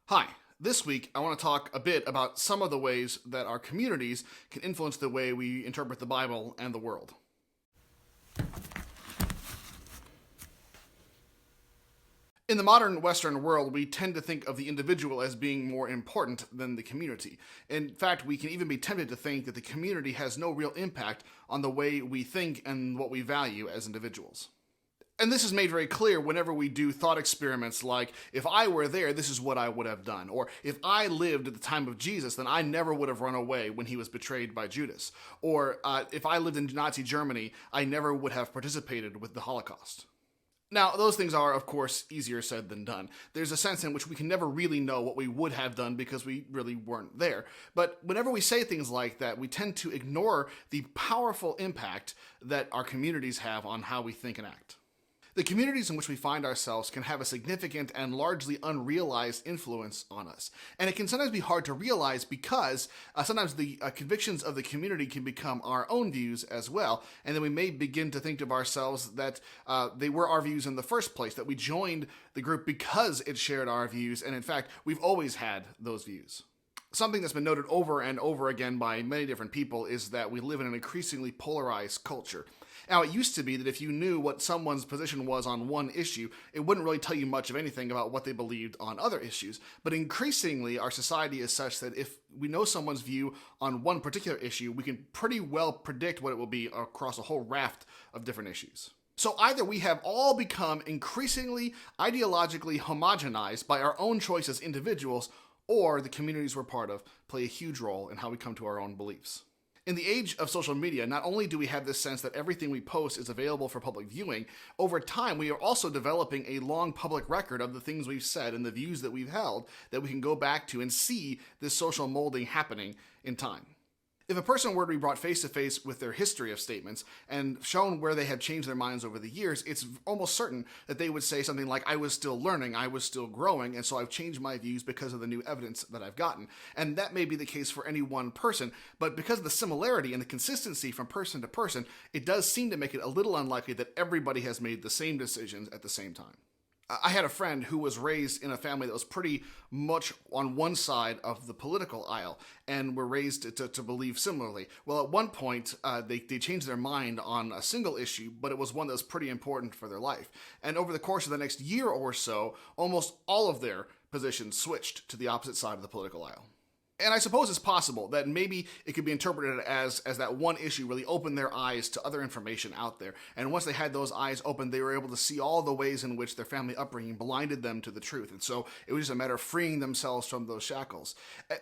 Hi, this week I want to talk a bit about some of the ways that our communities can influence the way we interpret the Bible and the world. In the modern Western world, we tend to think of the individual as being more important than the community. In fact, we can even be tempted to think that the community has no real impact on the way we think and what we value as individuals. And this is made very clear whenever we do thought experiments like, if I were there, this is what I would have done. Or, if I lived at the time of Jesus, then I never would have run away when he was betrayed by Judas. Or, if I lived in Nazi Germany, I never would have participated with the Holocaust. Now, those things are, of course, easier said than done. There's a sense in which we can never really know what we would have done because we really weren't there. But whenever we say things like that, we tend to ignore the powerful impact that our communities have on how we think and act. The communities in which we find ourselves can have a significant and largely unrealized influence on us. And it can sometimes be hard to realize because sometimes the convictions of the community can become our own views as well. And then we may begin to think of ourselves that they were our views in the first place, that we joined the group because it shared our views. And in fact, we've always had those views. Something that's been noted over and over again by many different people is that we live in an increasingly polarized culture. Now, it used to be that if you knew what someone's position was on one issue, it wouldn't really tell you much of anything about what they believed on other issues. But increasingly, our society is such that if we know someone's view on one particular issue, we can pretty well predict what it will be across a whole raft of different issues. So either we have all become increasingly ideologically homogenized by our own choice as individuals, or the communities we're part of play a huge role in how we come to our own beliefs. In the age of social media, not only do we have this sense that everything we post is available for public viewing, over time we are also developing a long public record of the things we've said and the views that we've held that we can go back to and see this social molding happening in time. If a person were to be brought face to face with their history of statements and shown where they had changed their minds over the years, it's almost certain that they would say something like, I was still learning, I was still growing, and so I've changed my views because of the new evidence that I've gotten. And that may be the case for any one person, but because of the similarity and the consistency from person to person, it does seem to make it a little unlikely that everybody has made the same decisions at the same time. I had a friend who was raised in a family that was pretty much on one side of the political aisle and were raised to believe similarly. Well, at one point, they changed their mind on a single issue, but it was one that was pretty important for their life. And over the course of the next year or so, almost all of their positions switched to the opposite side of the political aisle. And I suppose it's possible that maybe it could be interpreted as that one issue really opened their eyes to other information out there. And once they had those eyes open, they were able to see all the ways in which their family upbringing blinded them to the truth. And so it was just a matter of freeing themselves from those shackles.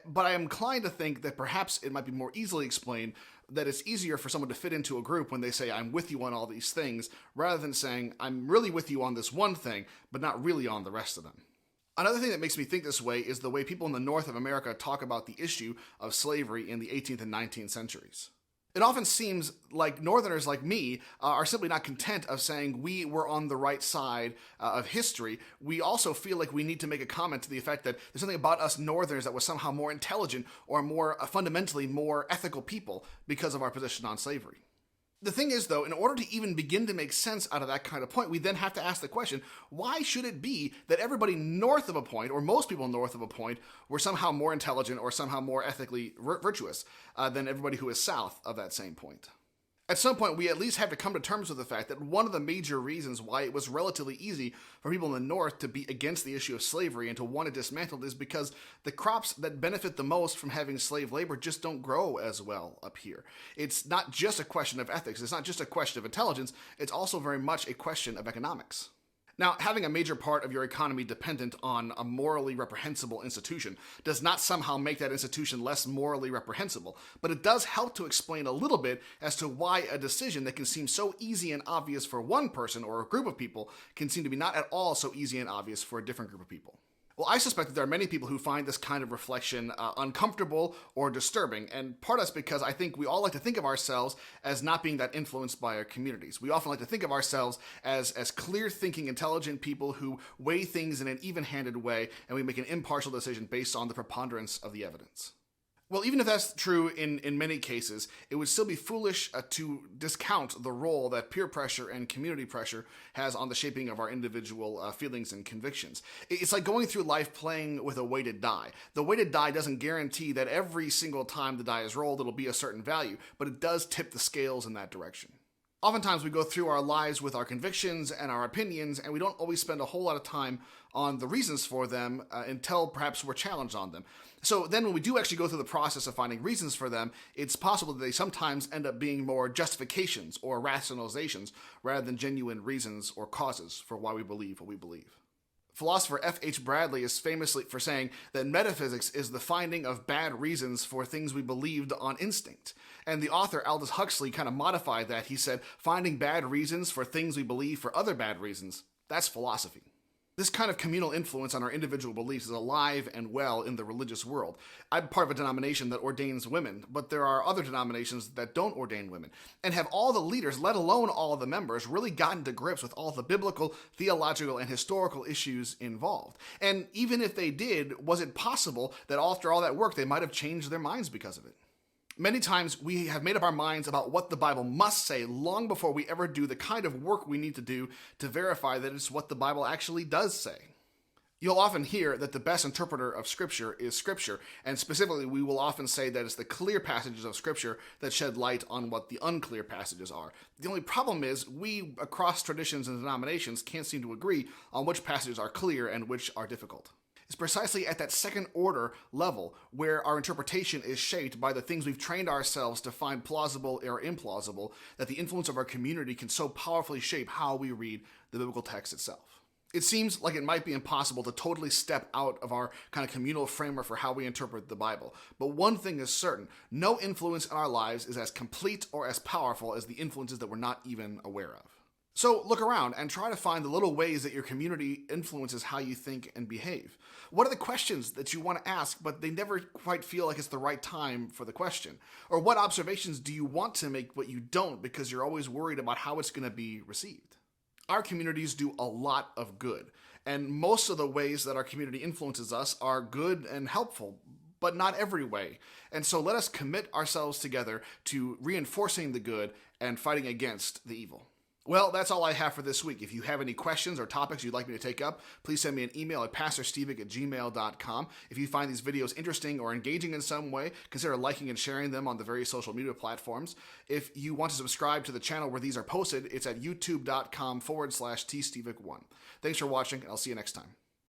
But I am inclined to think that perhaps it might be more easily explained that it's easier for someone to fit into a group when they say, I'm with you on all these things, rather than saying, I'm really with you on this one thing, but not really on the rest of them. Another thing that makes me think this way is the way people in the North of America talk about the issue of slavery in the 18th and 19th centuries. It often seems like Northerners like me are simply not content of saying we were on the right side of history. We also feel like we need to make a comment to the effect that there's something about us Northerners that was somehow more intelligent or more fundamentally more ethical people because of our position on slavery. The thing is, though, in order to even begin to make sense out of that kind of point, we then have to ask the question, why should it be that everybody north of a point, or most people north of a point, were somehow more intelligent or somehow more ethically virtuous than everybody who is south of that same point? At some point, we at least have to come to terms with the fact that one of the major reasons why it was relatively easy for people in the North to be against the issue of slavery and to want it dismantled is because the crops that benefit the most from having slave labor just don't grow as well up here. It's not just a question of ethics. It's not just a question of intelligence. It's also very much a question of economics. Now, having a major part of your economy dependent on a morally reprehensible institution does not somehow make that institution less morally reprehensible, but it does help to explain a little bit as to why a decision that can seem so easy and obvious for one person or a group of people can seem to be not at all so easy and obvious for a different group of people. Well, I suspect that there are many people who find this kind of reflection uncomfortable or disturbing, and part of it's because I think we all like to think of ourselves as not being that influenced by our communities. We often like to think of ourselves as clear-thinking, intelligent people who weigh things in an even-handed way, and we make an impartial decision based on the preponderance of the evidence. Well, even if that's true in many cases, it would still be foolish to discount the role that peer pressure and community pressure has on the shaping of our individual feelings and convictions. It's like going through life playing with a weighted die. The weighted die doesn't guarantee that every single time the die is rolled, it'll be a certain value, but it does tip the scales in that direction. Oftentimes, we go through our lives with our convictions and our opinions, and we don't always spend a whole lot of time on the reasons for them until perhaps we're challenged on them. So then when we do actually go through the process of finding reasons for them, it's possible that they sometimes end up being more justifications or rationalizations rather than genuine reasons or causes for why we believe what we believe. Philosopher F.H. Bradley is famously for saying that metaphysics is the finding of bad reasons for things we believed on instinct. And the author Aldous Huxley kind of modified that. He said, finding bad reasons for things we believe for other bad reasons, that's philosophy. This kind of communal influence on our individual beliefs is alive and well in the religious world. I'm part of a denomination that ordains women, but there are other denominations that don't ordain women. And have all the leaders, let alone all the members, really gotten to grips with all the biblical, theological, and historical issues involved? And even if they did, was it possible that after all that work, they might have changed their minds because of it? Many times we have made up our minds about what the Bible must say long before we ever do the kind of work we need to do to verify that it's what the Bible actually does say. You'll often hear that the best interpreter of Scripture is Scripture, and specifically we will often say that it's the clear passages of Scripture that shed light on what the unclear passages are. The only problem is we, across traditions and denominations, can't seem to agree on which passages are clear and which are difficult. It's precisely at that second order level where our interpretation is shaped by the things we've trained ourselves to find plausible or implausible that the influence of our community can so powerfully shape how we read the biblical text itself. It seems like it might be impossible to totally step out of our kind of communal framework for how we interpret the Bible. But one thing is certain, no influence in our lives is as complete or as powerful as the influences that we're not even aware of. So look around and try to find the little ways that your community influences how you think and behave. What are the questions that you want to ask, but they never quite feel like it's the right time for the question? Or what observations do you want to make, but you don't because you're always worried about how it's going to be received? Our communities do a lot of good, and most of the ways that our community influences us are good and helpful, but not every way. And so let us commit ourselves together to reinforcing the good and fighting against the evil. Well, that's all I have for this week. If you have any questions or topics you'd like me to take up, please send me an email at pastorstevik@gmail.com. If you find these videos interesting or engaging in some way, consider liking and sharing them on the various social media platforms. If you want to subscribe to the channel where these are posted, it's at youtube.com/tstevik1. Thanks for watching, and I'll see you next time.